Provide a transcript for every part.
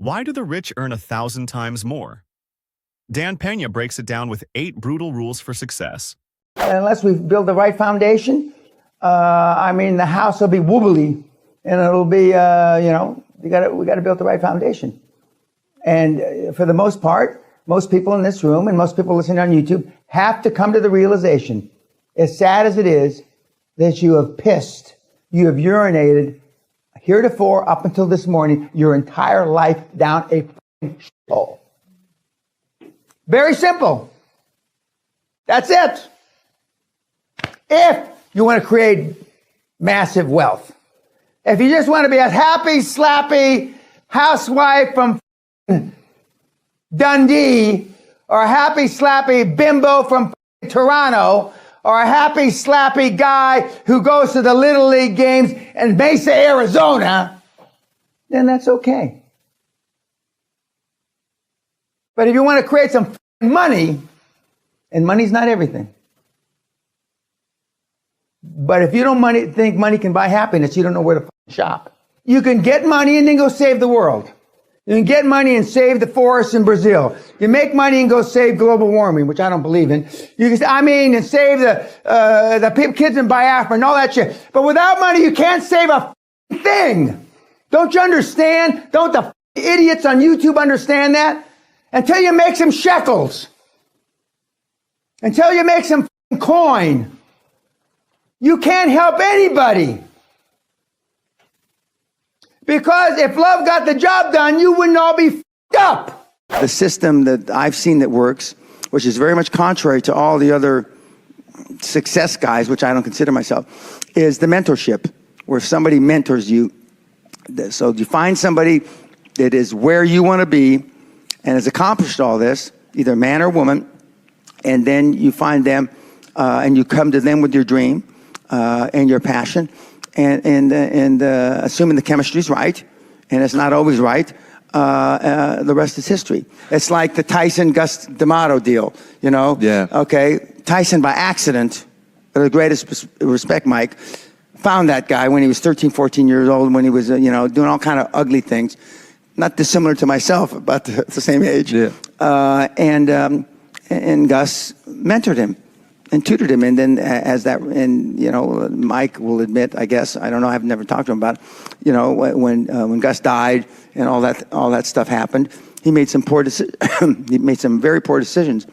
Why do the rich earn 1,000 times more? Dan Pena breaks it down with 8 brutal rules for success. Unless we build the right foundation, the house will be wobbly, and it'll be, we got to build the right foundation. And for the most part, most people in this room and most people listening on YouTube have to come to the realization, as sad as it is, that you have pissed, you have urinated heretofore up until this morning, your entire life down a hole. Very simple. That's it. If you want to create massive wealth. If you just want to be a happy, slappy housewife from Dundee, or a happy, slappy bimbo from Toronto, or a happy, slappy guy who goes to the Little League games in Mesa, Arizona, then that's okay. But if you want to create some money, and money's not everything. But if you don't think money can buy happiness, you don't know where to shop. You can get money and then go save the world. You can get money and save the forests in Brazil. You make money and go save global warming, which I don't believe in. You can, and save the kids in Biafra and all that shit. But without money, you can't save a thing. Don't you understand? Don't the idiots on YouTube understand that? Until you make some shekels. Until you make some coin. You can't help anybody. Because if love got the job done, you wouldn't all be f***ed up. The system that I've seen that works, which is very much contrary to all the other success guys, which I don't consider myself, is the mentorship, where somebody mentors you. So you find somebody that is where you want to be and has accomplished all this, either man or woman, and then you find them and you come to them with your dream and your passion. And assuming the chemistry is right, and it's not always right, the rest is history. It's like the Tyson-Gus D'Amato deal, you know? Yeah. Okay, Tyson by accident, with the greatest respect, Mike, found that guy when he was 13, 14 years old, when he was, doing all kind of ugly things. Not dissimilar to myself, about the same age. Yeah. And Gus mentored him and tutored him, and then Mike will admit, I guess, I don't know, I've never talked to him about it, when Gus died and all that stuff happened, he made some he made some very poor decisions.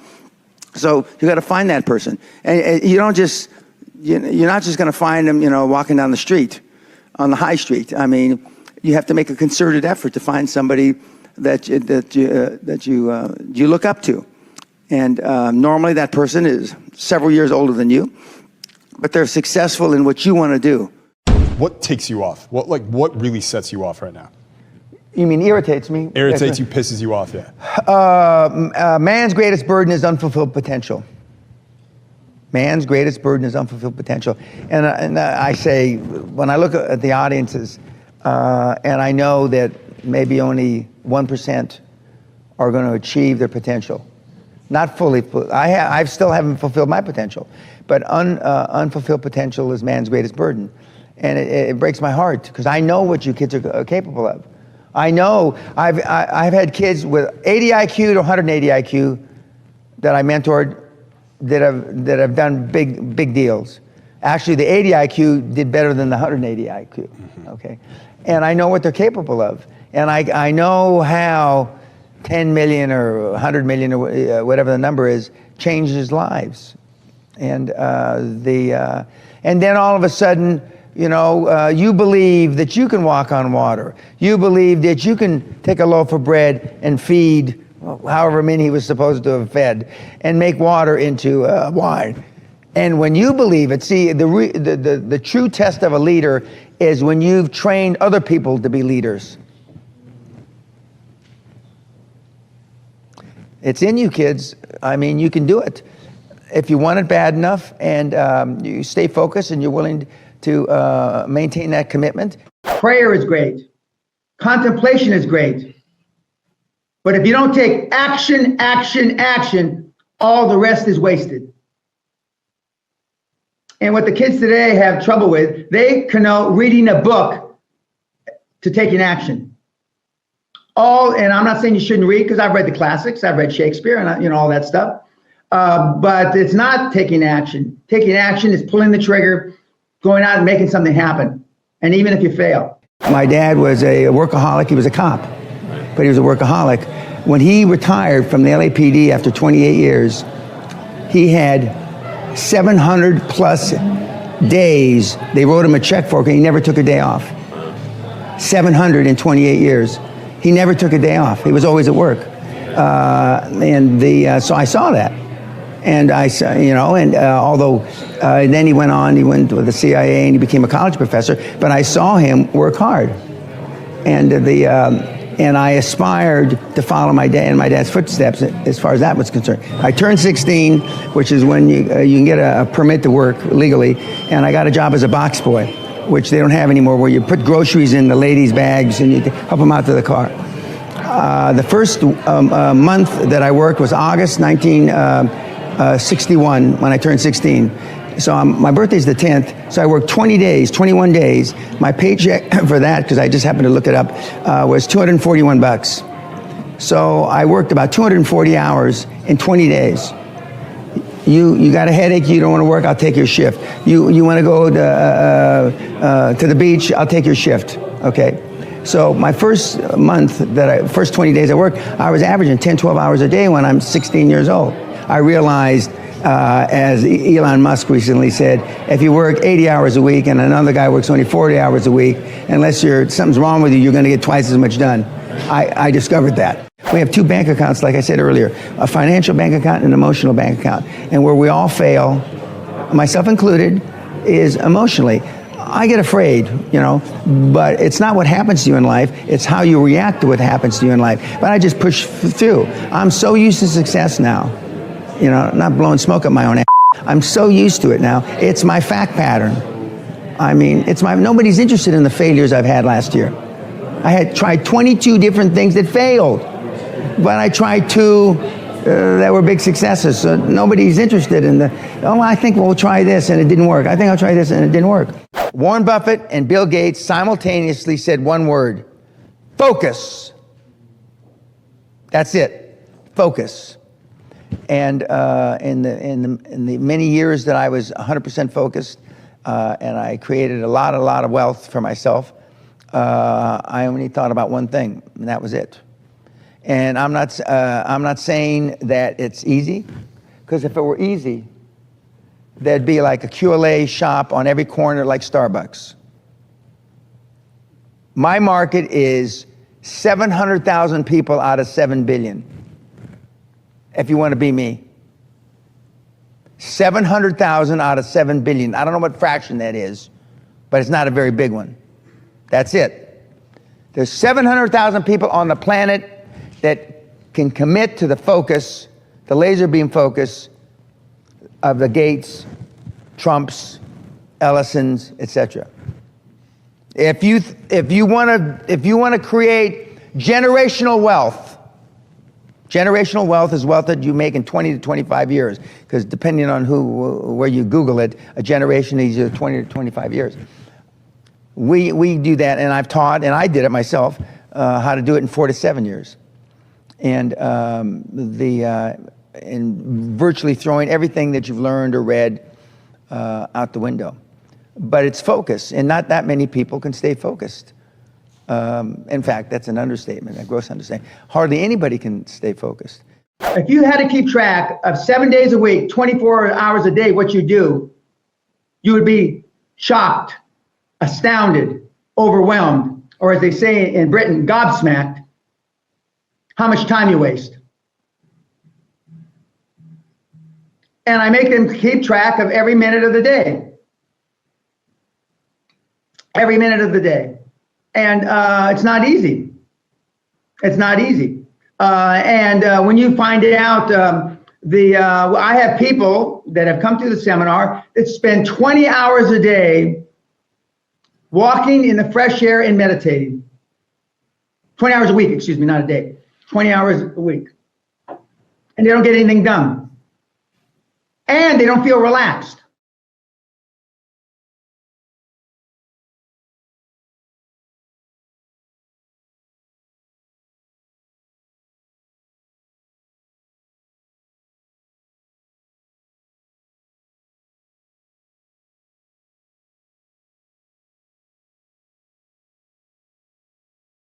So you got to find that person, and you don't just, you're not just going to find him, walking down the street, on the high street. I mean, you have to make a concerted effort to find somebody that you look up to. And normally that person is several years older than you, but they're successful in what you want to do. What takes you off? What really sets you off right now? You mean irritates me? Irritates you, pisses you off, yeah. Man's greatest burden is unfulfilled potential. Man's greatest burden is unfulfilled potential. And I say, when I look at the audiences, and I know that maybe only 1% are going to achieve their potential. Not fully. I still haven't fulfilled my potential, but unfulfilled potential is man's greatest burden, and it breaks my heart because I know what you kids are capable of. I know I've had kids with 80 IQ to 180 IQ that I mentored that have done big deals. Actually, the 80 IQ did better than the 180 IQ. Okay, and I know what they're capable of, and I know how 10 million or 100 million or whatever the number is changes lives, and then all of a sudden, you believe that you can walk on water. You believe that you can take a loaf of bread and feed however many he was supposed to have fed, and make water into wine. And when you believe it, see, the true test of a leader is when you've trained other people to be leaders. It's in you, kids. I mean, you can do it. If you want it bad enough, and you stay focused and you're willing to maintain that commitment. Prayer is great. Contemplation is great. But if you don't take action, all the rest is wasted. And what the kids today have trouble with, they connote reading a book to taking action. and I'm not saying you shouldn't read, because I've read the classics, I've read Shakespeare and all that stuff. But it's not taking action. Taking action is pulling the trigger, going out and making something happen. And even if you fail. My dad was a workaholic. He was a cop, but he was a workaholic. When he retired from the LAPD after 28 years, he had 700 plus days they wrote him a check for, and he never took a day off. 728 years. He never took a day off. He was always at work. So I saw that. And I saw, although then he went with the CIA and he became a college professor, but I saw him work hard. And I aspired to follow my dad in my dad's footsteps as far as that was concerned. I turned 16, which is when you can get a permit to work legally, and I got a job as a box boy, which they don't have anymore, where you put groceries in the ladies' bags and you help them out to the car. The first month that I worked was August 1961, when I turned 16. So my birthday's the 10th, so I worked 21 days. My paycheck for that, because I just happened to look it up, was $241. So I worked about 240 hours in 20 days. You got a headache, you don't want to work, I'll take your shift. You want to go to the beach, I'll take your shift, okay? So my first 20 days I worked, I was averaging 10, 12 hours a day when I'm 16 years old. I realized, as Elon Musk recently said, if you work 80 hours a week and another guy works only 40 hours a week, unless something's wrong with you, you're going to get twice as much done. I discovered that. We have two bank accounts, like I said earlier, a financial bank account and an emotional bank account. And where we all fail, myself included, is emotionally. I get afraid, but it's not what happens to you in life, it's how you react to what happens to you in life. But I just push through. I'm so used to success now. Not blowing smoke up my own ass. I'm so used to it now. It's my fact pattern. I mean, nobody's interested in the failures I've had last year. I had tried 22 different things that failed, but I tried 2 that were big successes. So nobody's interested in I think we'll try this and it didn't work. I think I'll try this and it didn't work. Warren Buffett and Bill Gates simultaneously said one word: focus. That's it. Focus. And in the many years that I was 100% focused, and I created a lot of wealth for myself, I only thought about one thing, and that was it. And I'm not saying that it's easy, because if it were easy, there'd be like a QLA shop on every corner like Starbucks. My market is 700,000 people out of 7 billion. If you want to be me. 700,000 out of 7 billion. I don't know what fraction that is, but it's not a very big one. That's it. There's 700,000 people on the planet that can commit to the focus, the laser beam focus of the Gates, Trumps, Ellisons, etc. If you want to create generational wealth, generational wealth is wealth that you make in 20 to 25 years, because depending on where you Google it, a generation is either 20 to 25 years. We do that, and I've taught, and I did it myself, how to do it in 4 to 7 years. And virtually throwing everything that you've learned or read out the window. But it's focus, and not that many people can stay focused. In fact, that's an understatement, a gross understatement. Hardly anybody can stay focused. If you had to keep track of 7 days a week, 24 hours a day, what you do, you would be shocked, astounded, overwhelmed, or as they say in Britain, gobsmacked, how much time you waste. And I make them keep track of every minute of the day. Every minute of the day. And it's not easy. It's not easy. When you find out, I have people that have come to the seminar that spend 20 hours a day walking in the fresh air and meditating. 20 hours a week, excuse me, not a day. 20 hours a week. And they don't get anything done. And they don't feel relaxed.